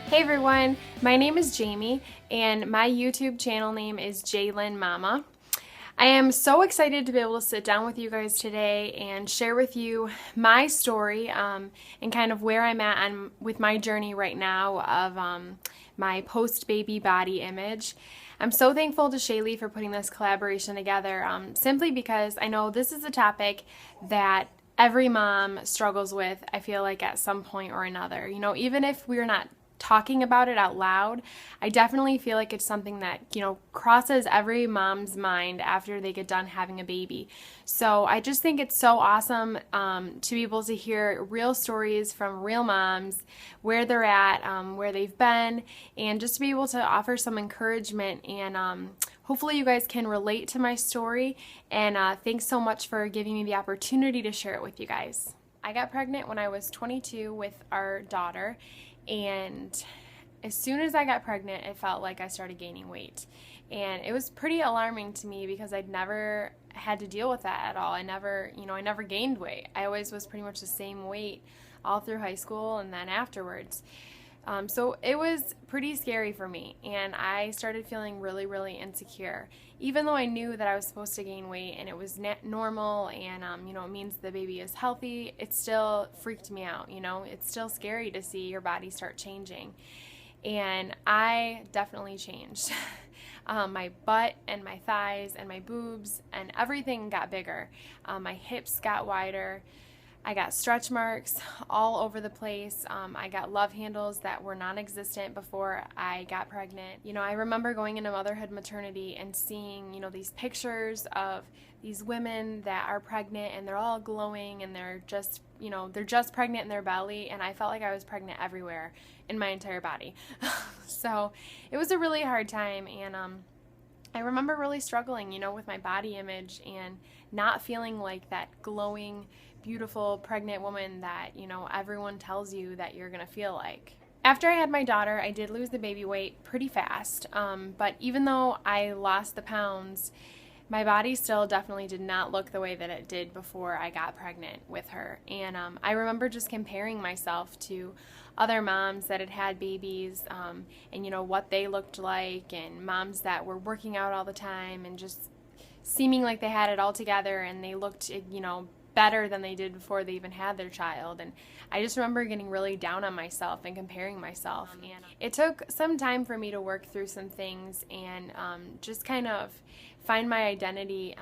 Hey everyone, my name is Jamie and my YouTube channel name is Jlynnemama. I am so excited to be able to sit down with you guys today and share with you my story and kind of where I'm at with my journey right now of my post-baby body image. I'm so thankful to Shaylee for putting this collaboration together simply because I know this is a topic that every mom struggles with, I feel like, at some point or another. You know, even if we're not talking about it out loud, I definitely feel like it's something that, crosses every mom's mind after they get done having a baby. So I just think it's so awesome to be able to hear real stories from real moms, where they're at, where they've been, and just to be able to offer some encouragement and hopefully you guys can relate to my story, and thanks so much for giving me the opportunity to share it with you guys. I got pregnant when I was 22 with our daughter, and as soon as I got pregnant, it felt like I started gaining weight. And it was pretty alarming to me because I'd never had to deal with that at all. I never gained weight. I always was pretty much the same weight all through high school and then afterwards. So it was pretty scary for me, and I started feeling really, really insecure. Even though I knew that I was supposed to gain weight and it was normal and, it means the baby is healthy, it still freaked me out, It's still scary to see your body start changing. And I definitely changed. My butt and my thighs and my boobs and everything got bigger. My hips got wider. I got stretch marks all over the place. I got love handles that were non-existent before I got pregnant. I remember going into motherhood maternity and seeing, these pictures of these women that are pregnant and they're all glowing and they're just pregnant in their belly, and I felt like I was pregnant everywhere in my entire body. So it was a really hard time, and I remember really struggling, with my body image and not feeling like that glowing, beautiful pregnant woman that, everyone tells you that you're going to feel like. After I had my daughter, I did lose the baby weight pretty fast, but even though I lost the pounds, my body still definitely did not look the way that it did before I got pregnant with her. And I remember just comparing myself to other moms that had had babies and, what they looked like, and moms that were working out all the time and just seeming like they had it all together and they looked, better than they did before they even had their child. And I just remember getting really down on myself and comparing myself. And it took some time for me to work through some things and just kind of find my identity,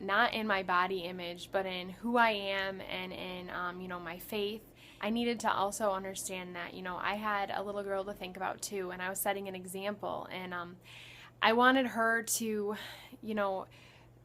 not in my body image, but in who I am and in, my faith. I needed to also understand that, I had a little girl to think about too, and I was setting an example. And I wanted her to,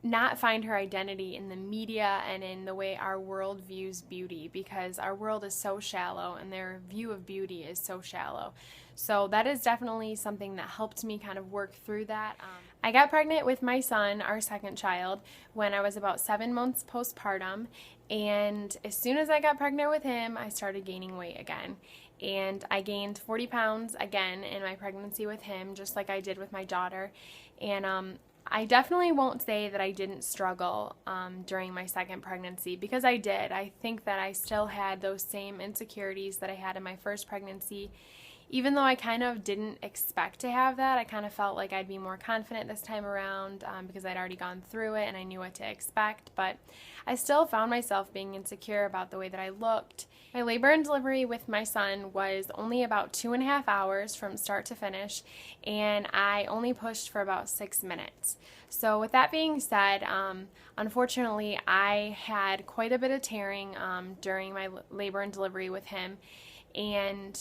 not find her identity in the media and in the way our world views beauty, because our world is so shallow and their view of beauty is so shallow. So that is definitely something that helped me kind of work through that. I got pregnant with my son, our second child, when I was about 7 months postpartum, and as soon as I got pregnant with him, I started gaining weight again. And I gained 40 pounds again in my pregnancy with him, just like I did with my daughter. And I definitely won't say that I didn't struggle during my second pregnancy, because I did. I think that I still had those same insecurities that I had in my first pregnancy. Even though I kind of didn't expect to have that, I kind of felt like I'd be more confident this time around because I'd already gone through it and I knew what to expect. But I still found myself being insecure about the way that I looked. My labor and delivery with my son was only about 2.5 hours from start to finish, and I only pushed for about 6 minutes. So with that being said, unfortunately, I had quite a bit of tearing during my labor and delivery with him. And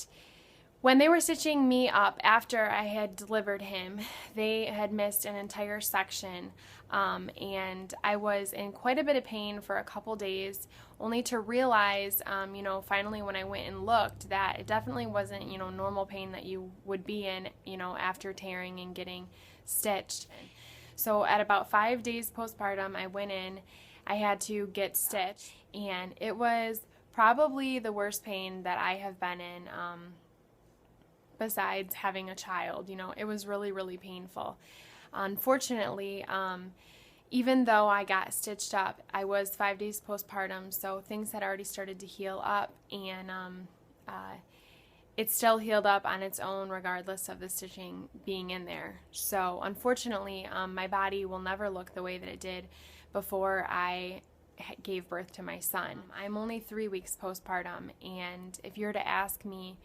when they were stitching me up after I had delivered him, they had missed an entire section, and I was in quite a bit of pain for a couple days, only to realize, finally when I went and looked, that it definitely wasn't, normal pain that you would be in, after tearing and getting stitched. So at about 5 days postpartum, I went in, I had to get stitched, and it was probably the worst pain that I have been in, besides having a child. It was really, really painful. Unfortunately, even though I got stitched up, I was 5 days postpartum, so things had already started to heal up, and it still healed up on its own regardless of the stitching being in there. So unfortunately, my body will never look the way that it did before I gave birth to my son. I'm only 3 weeks postpartum, and if you were to ask me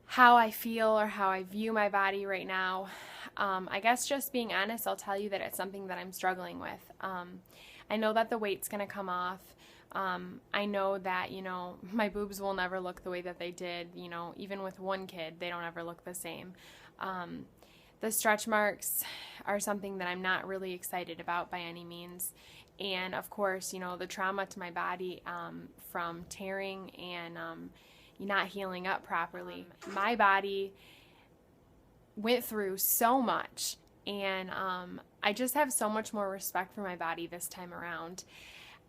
how I feel or how I view my body right now, I guess just being honest, I'll tell you that it's something that I'm struggling with. I know that the weight's going to come off. I know that, my boobs will never look the way that they did, even with one kid, they don't ever look the same. The stretch marks are something that I'm not really excited about by any means. And of course, the trauma to my body from tearing and not healing up properly. My body went through so much, and I just have so much more respect for my body this time around.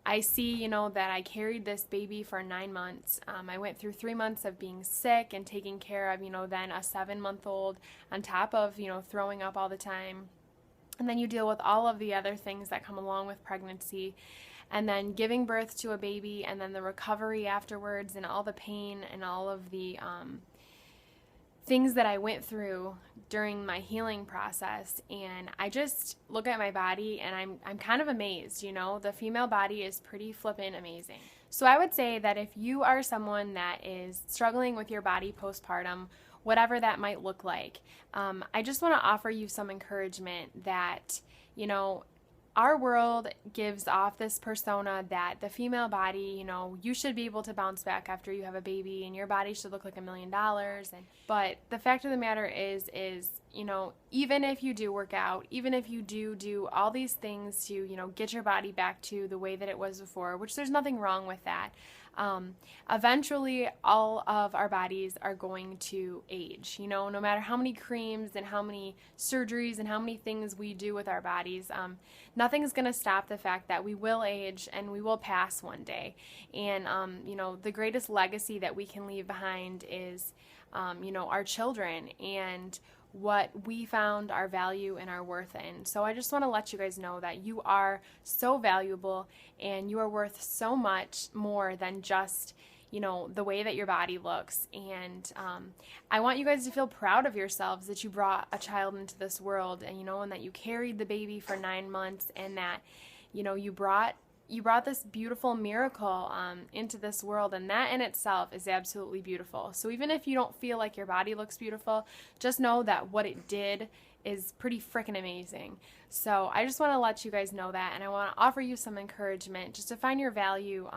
I see, that I carried this baby for 9 months. I went through 3 months of being sick and taking care of, then a 7-month-old on top of, throwing up all the time. And then you deal with all of the other things that come along with pregnancy, and then giving birth to a baby, and then the recovery afterwards, and all the pain and all of the things that I went through during my healing process. And I just look at my body and I'm kind of amazed. The female body is pretty flippin' amazing. So I would say that if you are someone that is struggling with your body postpartum, whatever that might look like, I just want to offer you some encouragement that, our world gives off this persona that the female body, you should be able to bounce back after you have a baby, and your body should look like $1 million. But the fact of the matter is, even if you do work out, even if you do all these things to, get your body back to the way that it was before, which there's nothing wrong with that, eventually all of our bodies are going to age. No matter how many creams and how many surgeries and how many things we do with our bodies, nothing's going to stop the fact that we will age and we will pass one day. And the greatest legacy that we can leave behind is our children and what we found our value and our worth in. So I just want to let you guys know that you are so valuable and you are worth so much more than just, the way that your body looks. And I want you guys to feel proud of yourselves that you brought a child into this world, and, and that you carried the baby for 9 months, and that, you brought this beautiful miracle into this world, and that in itself is absolutely beautiful. So even if you don't feel like your body looks beautiful, just know that what it did is pretty freaking amazing. So I just want to let you guys know that, and I want to offer you some encouragement just to find your value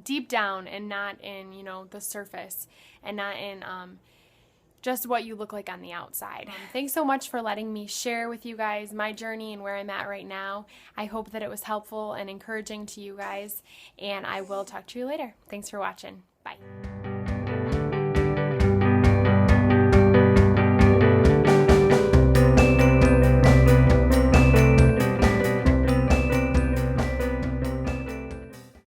deep down, and not in, the surface, and not in just what you look like on the outside. Thanks so much for letting me share with you guys my journey and where I'm at right now. I hope that it was helpful and encouraging to you guys, and I will talk to you later. Thanks for watching.